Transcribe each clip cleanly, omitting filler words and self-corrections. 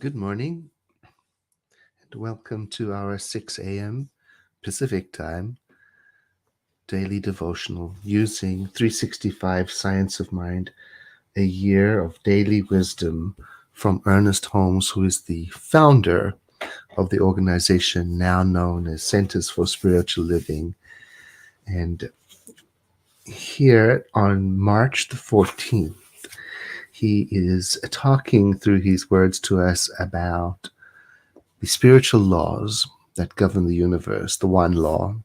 Good morning and welcome to our 6 a.m. Pacific time daily devotional using 365 Science of Mind, a year of daily wisdom from Ernest Holmes, who is the founder of the organization now known as Centers for Spiritual Living. And here on March the 14th, he is talking through his words to us about the spiritual laws that govern the universe, the one law,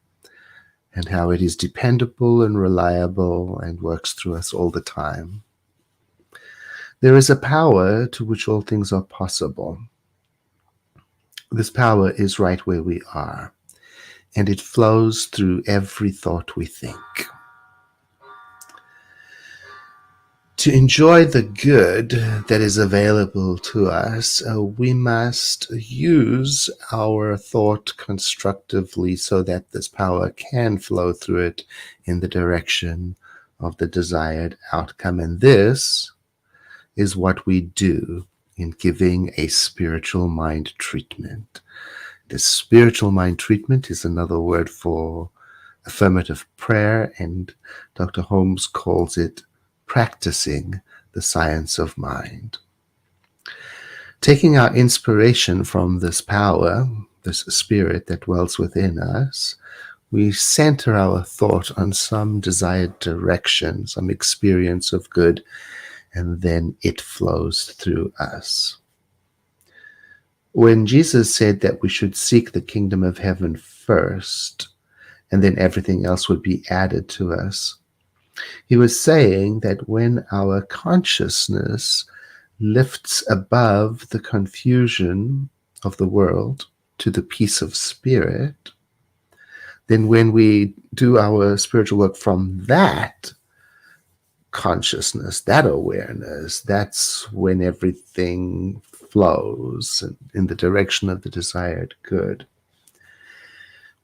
and how it is dependable and reliable and works through us all the time. There is a power to which all things are possible. This power is right where we are, and it flows through every thought we think. To enjoy the good that is available to us, we must use our thought constructively so that this power can flow through it in the direction of the desired outcome. And this is what we do in giving a spiritual mind treatment. The spiritual mind treatment is another word for affirmative prayer, and Dr. Holmes calls it practicing the science of mind. Taking our inspiration from this power, this spirit that dwells within us, we center our thought on some desired direction, some experience of good, and then it flows through us. When Jesus said that we should seek the kingdom of heaven first, and then everything else would be added to us, he was saying that when our consciousness lifts above the confusion of the world to the peace of spirit, then when we do our spiritual work from that consciousness, that awareness, that's when everything flows in the direction of the desired good.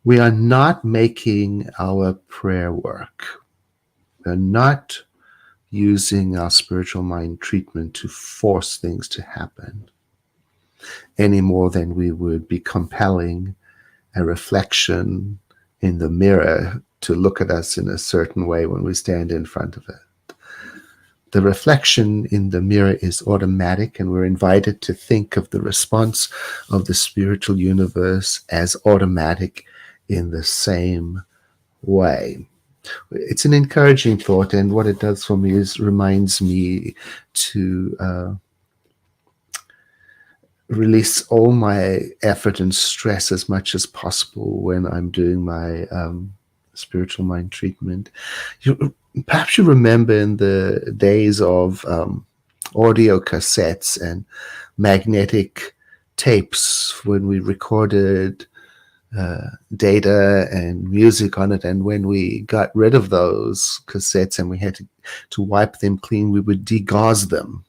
We are not making our prayer work. We're not using our spiritual mind treatment to force things to happen any more than we would be compelling a reflection in the mirror to look at us in a certain way when we stand in front of it. The reflection in the mirror is automatic, and we're invited to think of the response of the spiritual universe as automatic in the same way. It's an encouraging thought, and what it does for me is reminds me to release all my effort and stress as much as possible when I'm doing my spiritual mind treatment. Perhaps you remember in the days of audio cassettes and magnetic tapes when we recorded data and music on it, and when we got rid of those cassettes and we had to wipe them clean, we would degauss them,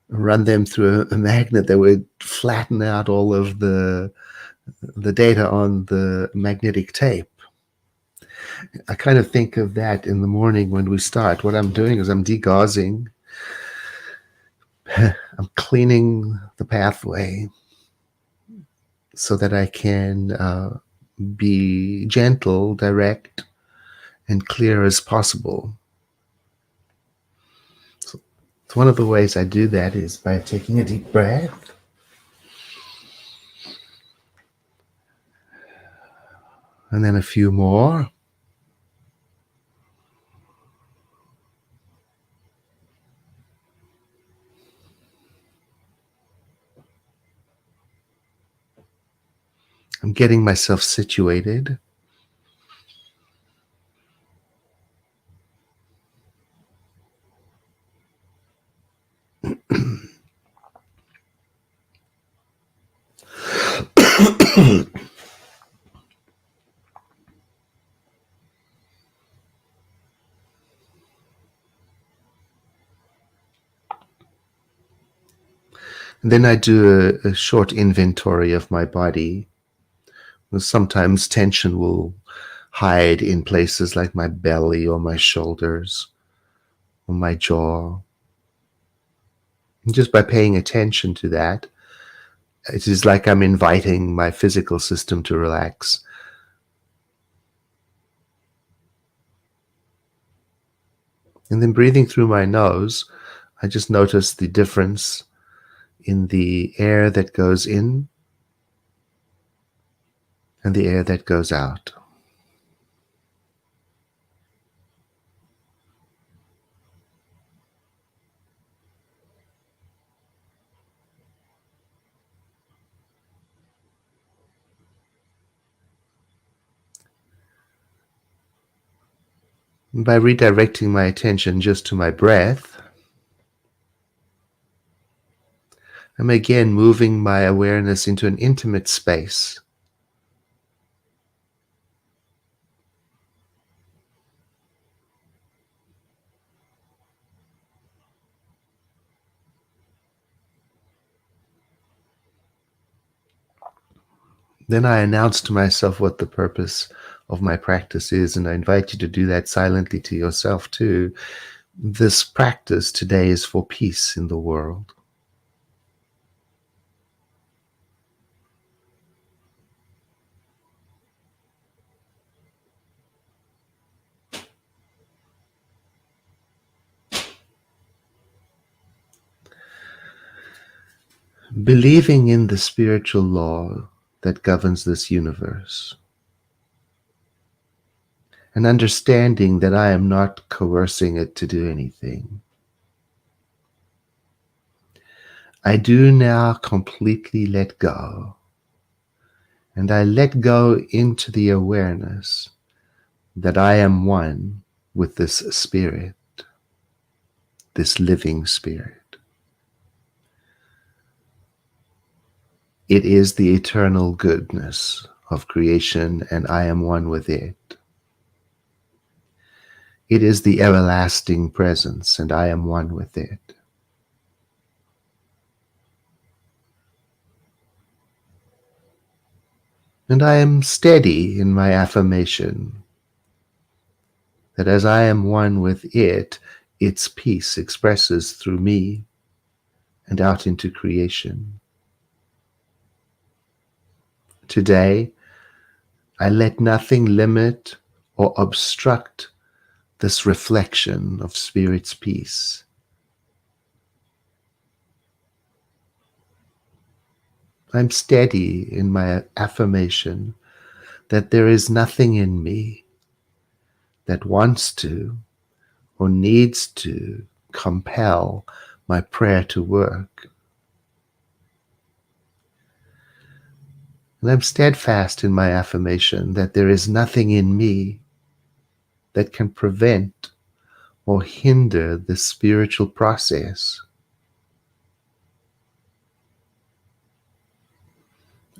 run them through a magnet that would flatten out all of the data on the magnetic tape. I kind of think of that in the morning when we start. What I'm doing is I'm degaussing, I'm cleaning the pathway so that I can be gentle, direct, and clear as possible. So one of the ways I do that is by taking a deep breath, and then a few more. I'm getting myself situated. And then I do a short inventory of my body. Sometimes tension will hide in places like my belly or my shoulders or my jaw. And just by paying attention to that, it is like I'm inviting my physical system to relax. And then breathing through my nose, I just notice the difference in the air that goes in and the air that goes out. And by redirecting my attention just to my breath, I'm again moving my awareness into an intimate space. Then I announce to myself what the purpose of my practice is, and I invite you to do that silently to yourself too. This practice today is for peace in the world. Believing in the spiritual law that governs this universe, and understanding that I am not coercing it to do anything. I do now completely let go, and I let go into the awareness that I am one with this spirit, this living spirit. It is the eternal goodness of creation, and I am one with it. It is the everlasting presence, and I am one with it. And I am steady in my affirmation that as I am one with it, its peace expresses through me and out into creation. Today, I let nothing limit or obstruct this reflection of Spirit's peace. I'm steady in my affirmation that there is nothing in me that wants to or needs to compel my prayer to work. And I'm steadfast in my affirmation that there is nothing in me that can prevent or hinder this spiritual process.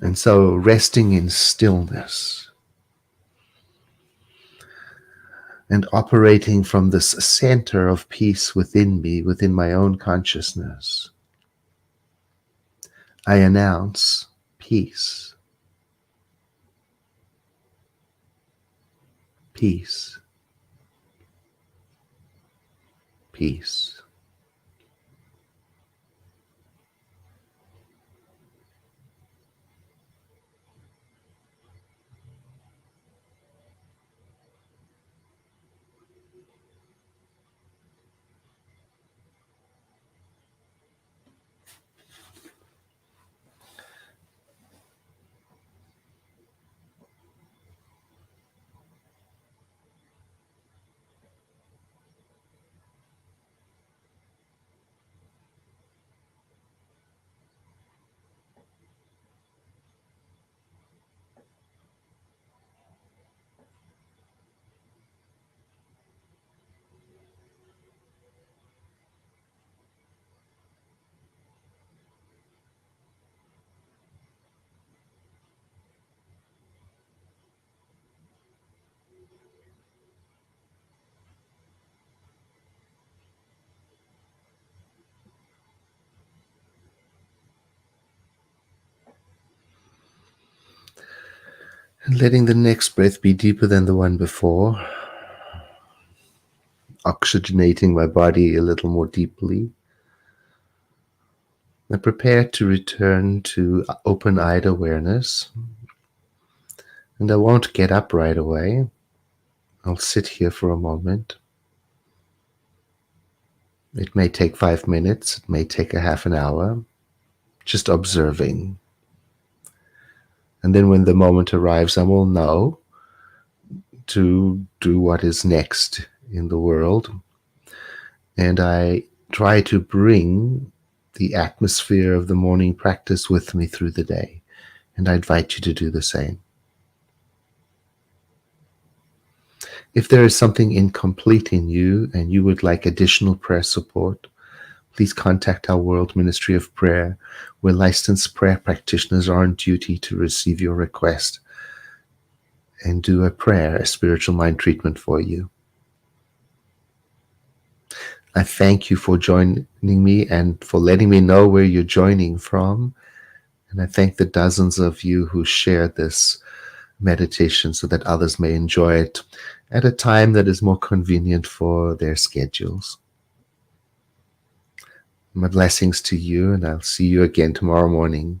And so, resting in stillness and operating from this center of peace within me, within my own consciousness, I announce peace. Peace. Peace. And letting the next breath be deeper than the one before, oxygenating my body a little more deeply. I prepare to return to open-eyed awareness, and I won't get up right away. I'll sit here for a moment. It may take 5 minutes, it may take a half an hour, just observing. And then when the moment arrives, I will know to do what is next in the world. And I try to bring the atmosphere of the morning practice with me through the day. And I invite you to do the same. If there is something incomplete in you and you would like additional prayer support, please contact our World Ministry of Prayer, where licensed prayer practitioners are on duty to receive your request and do a prayer, a spiritual mind treatment for you. I thank you for joining me and for letting me know where you're joining from. And I thank the dozens of you who shared this meditation so that others may enjoy it at a time that is more convenient for their schedules. My blessings to you, and I'll see you again tomorrow morning.